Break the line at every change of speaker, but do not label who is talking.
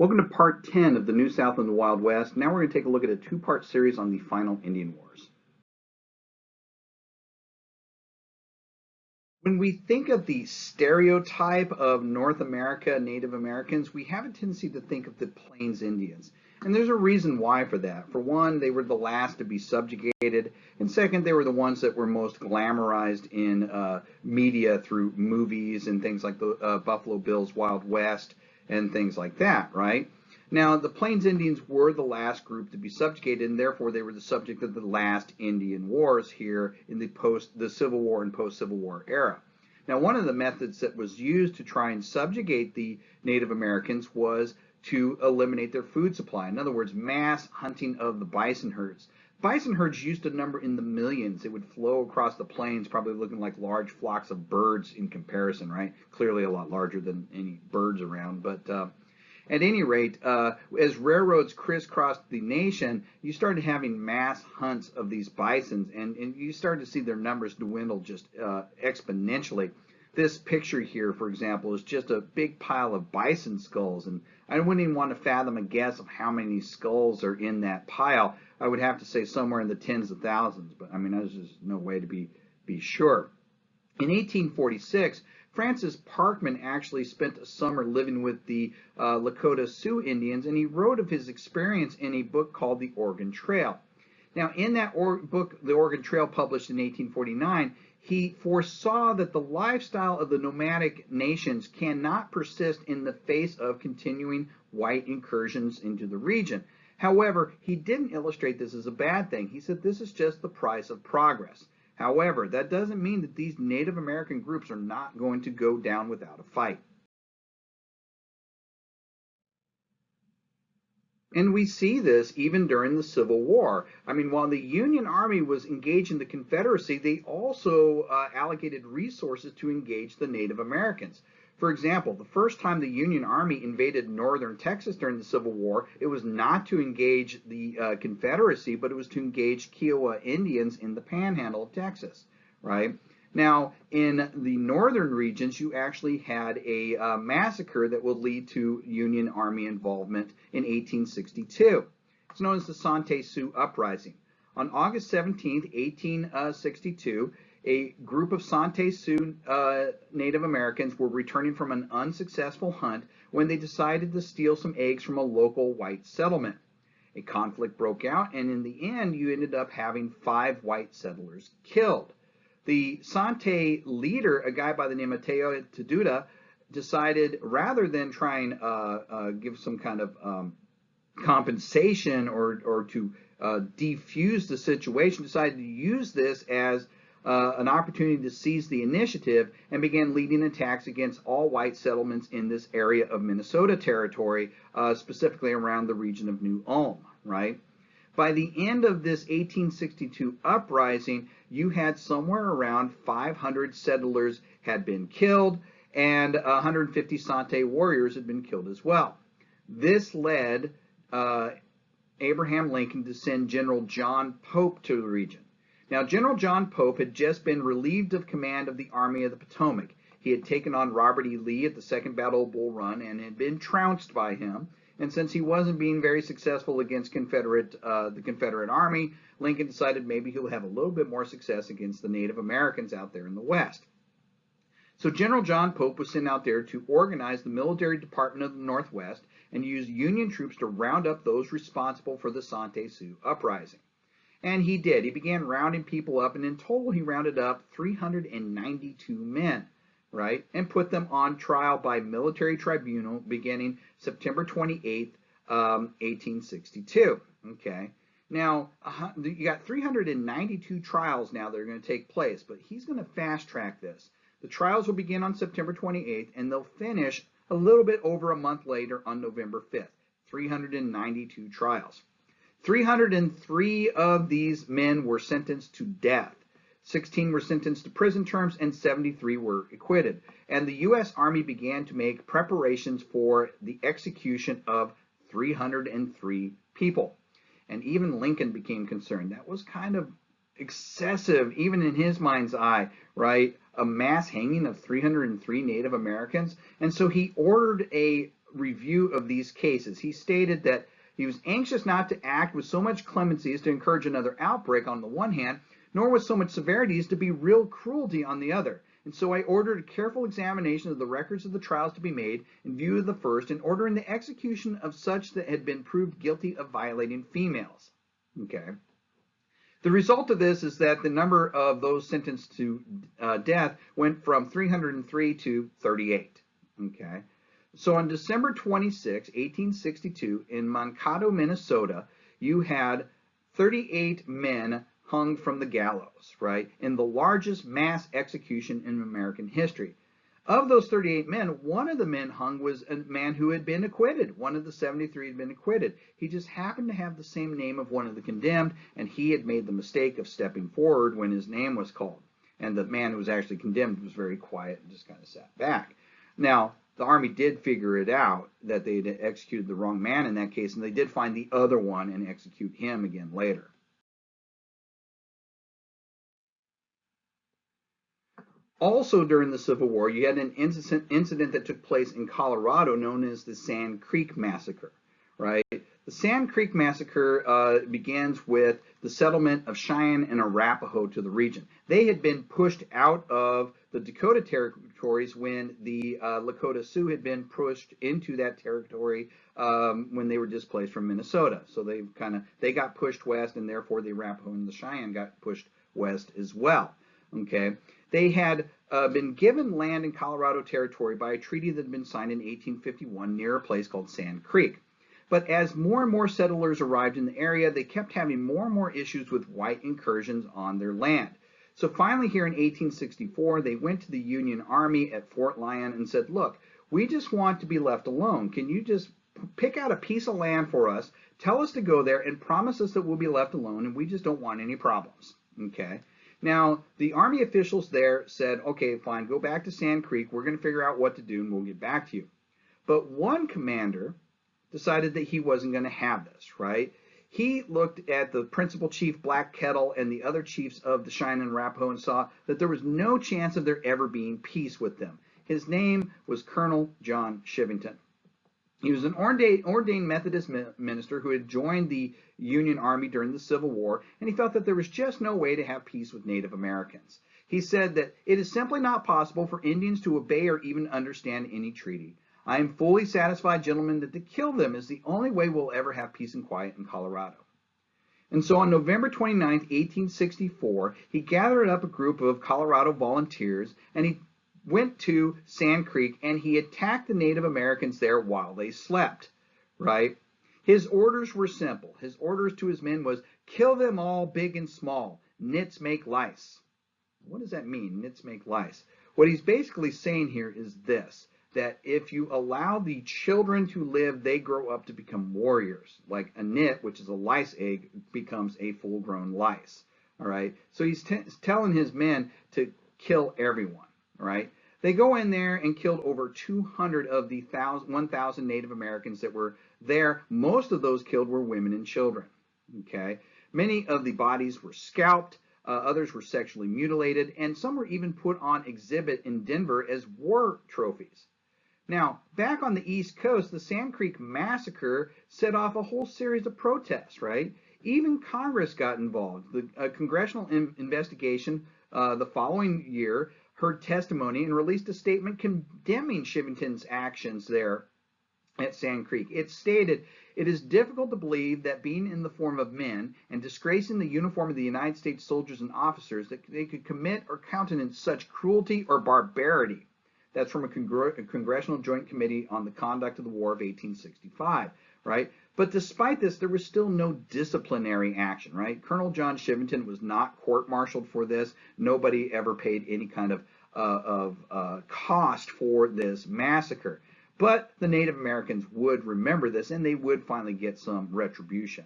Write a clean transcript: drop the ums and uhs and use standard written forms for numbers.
Welcome to part 10 of the New South and the Wild West. Now we're going to take a look at a two-part series on the final Indian Wars. When we think of the stereotype of North America Native Americans, we have a tendency to think of the Plains Indians. And there's a reason why for that. For one, they were the last to be subjugated. And second, they were the ones that were most glamorized in media through movies and things like the Buffalo Bill's Wild West and things like that, right? Now, the Plains Indians were the last group to be subjugated, and therefore they were the subject of the last Indian Wars here in the Civil War and post-Civil War era. Now, one of the methods that was used to try and subjugate the Native Americans was to eliminate their food supply. In other words, mass hunting of the bison herds. Bison herds used to number in the millions. It would flow across the plains, probably looking like large flocks of birds in comparison, right? Clearly a lot larger than any birds around, but at any rate, as railroads crisscrossed the nation, you started having mass hunts of these bisons, and you started to see their numbers dwindle just exponentially. This picture here, for example, is just a big pile of bison skulls, and I wouldn't even want to fathom a guess of how many skulls are in that pile. I would have to say somewhere in the tens of thousands, but I mean, there's just no way to be sure. In 1846, Francis Parkman actually spent a summer living with the Lakota Sioux Indians, and he wrote of his experience in a book called The Oregon Trail. Now, in that book, The Oregon Trail, published in 1849, he foresaw that the lifestyle of the nomadic nations cannot persist in the face of continuing white incursions into the region. However, he didn't illustrate this as a bad thing. He said this is just the price of progress. However, that doesn't mean that these Native American groups are not going to go down without a fight. And we see this even during the Civil War. I mean, while the Union Army was engaged in the Confederacy, they also allocated resources to engage the Native Americans. For example, the first time the Union Army invaded northern Texas during the Civil War, it was not to engage the Confederacy, but it was to engage Kiowa Indians in the panhandle of Texas, right? Now, in the northern regions, you actually had a massacre that would lead to Union Army involvement in 1862. It's known as the Santee Sioux uprising. On August 17, 1862, a group of Santee Sioux Native Americans were returning from an unsuccessful hunt when they decided to steal some eggs from a local white settlement. A conflict broke out, and in the end, you ended up having 5 white settlers killed. The Santee leader, a guy by the name of Teo Teduta, decided rather than try and give some kind of compensation or to defuse the situation, decided to use this as an opportunity to seize the initiative and began leading attacks against all white settlements in this area of Minnesota territory, specifically around the region of New Ulm, right? By the end of this 1862 uprising, you had somewhere around 500 settlers had been killed, and 150 Santee warriors had been killed as well. This led Abraham Lincoln to send General John Pope to the region. Now, General John Pope had just been relieved of command of the Army of the Potomac. He had taken on Robert E. Lee at the Second Battle of Bull Run and had been trounced by him. And since he wasn't being very successful against the Confederate Army, Lincoln decided maybe he'll have a little bit more success against the Native Americans out there in the West. So General John Pope was sent out there to organize the military department of the Northwest and use Union troops to round up those responsible for the Santee Sioux uprising. And he did. He began rounding people up, and in total he rounded up 392 men, right, and put them on trial by military tribunal beginning September 28th, 1862. Okay. Now, you got 392 trials now that are going to take place, but he's going to fast track this. The trials will begin on September 28th, and they'll finish a little bit over a month later on November 5th. 392 trials. 303 of these men were sentenced to death. 16 were sentenced to prison terms, and 73 were acquitted. And the U.S. Army began to make preparations for the execution of 303 people. And even Lincoln became concerned. That was kind of excessive, even in his mind's eye, right? A mass hanging of 303 Native Americans. And so he ordered a review of these cases. He stated that he was anxious not to act with so much clemency as to encourage another outbreak on the one hand, nor with so much severity as to be real cruelty on the other. And so I ordered a careful examination of the records of the trials to be made in view of the first, and ordering the execution of such that had been proved guilty of violating females. Okay. The result of this is that the number of those sentenced to death went from 303 to 38. Okay. So on December 26, 1862, in Mankato, Minnesota, you had 38 men hung from the gallows, right, in the largest mass execution in American history. Of those 38 men, one of the men hung was a man who had been acquitted. One of the 73 had been acquitted. He just happened to have the same name of one of the condemned, and he had made the mistake of stepping forward when his name was called. And the man who was actually condemned was very quiet and just kind of sat back. Now, the Army did figure it out that they had executed the wrong man in that case, and they did find the other one and execute him again later. Also during the Civil War, you had an incident that took place in Colorado known as the Sand Creek Massacre, right? The Sand Creek Massacre begins with the settlement of Cheyenne and Arapaho to the region. They had been pushed out of the Dakota territories when the Lakota Sioux had been pushed into that territory when they were displaced from Minnesota. So they got pushed west, and therefore the Arapaho and the Cheyenne got pushed west as well. Okay. They had been given land in Colorado Territory by a treaty that had been signed in 1851 near a place called Sand Creek. But as more and more settlers arrived in the area, they kept having more and more issues with white incursions on their land. So finally here in 1864, they went to the Union Army at Fort Lyon and said, look, we just want to be left alone. Can you just pick out a piece of land for us, tell us to go there, and promise us that we'll be left alone, and we just don't want any problems. Okay. Now, the Army officials there said, okay, fine, go back to Sand Creek. We're going to figure out what to do, and we'll get back to you. But one commander decided that he wasn't going to have this, right? He looked at the principal chief, Black Kettle, and the other chiefs of the Cheyenne and Arapaho and saw that there was no chance of there ever being peace with them. His name was Colonel John Chivington. He was an ordained Methodist minister who had joined the Union Army during the Civil War, and he felt that there was just no way to have peace with Native Americans. He said that it is simply not possible for Indians to obey or even understand any treaty. I am fully satisfied, gentlemen, that to kill them is the only way we'll ever have peace and quiet in Colorado. And so on November 29, 1864, he gathered up a group of Colorado volunteers, and he went to Sand Creek, and he attacked the Native Americans there while they slept, right? His orders were simple. His orders to his men was, kill them all, big and small. Nits make lice. What does that mean, nits make lice? What he's basically saying here is this, that if you allow the children to live, they grow up to become warriors. Like a nit, which is a lice egg, becomes a full-grown lice, all right? So he's telling his men to kill everyone. Right? They go in there and killed over 200 of the 1,000 Native Americans that were there. Most of those killed were women and children. Okay? Many of the bodies were scalped, others were sexually mutilated, and some were even put on exhibit in Denver as war trophies. Now, back on the East Coast, the Sand Creek Massacre set off a whole series of protests, right? Even Congress got involved. The congressional investigation the following year heard testimony and released a statement condemning Chivington's actions there at Sand Creek. It stated, it is difficult to believe that being in the form of men and disgracing the uniform of the United States soldiers and officers that they could commit or countenance such cruelty or barbarity. That's from a Congressional Joint Committee on the Conduct of the War of 1865, right? But despite this, there was still no disciplinary action, right? Colonel John Chivington was not court-martialed for this. Nobody ever paid any kind of cost for this massacre. But the Native Americans would remember this, and they would finally get some retribution.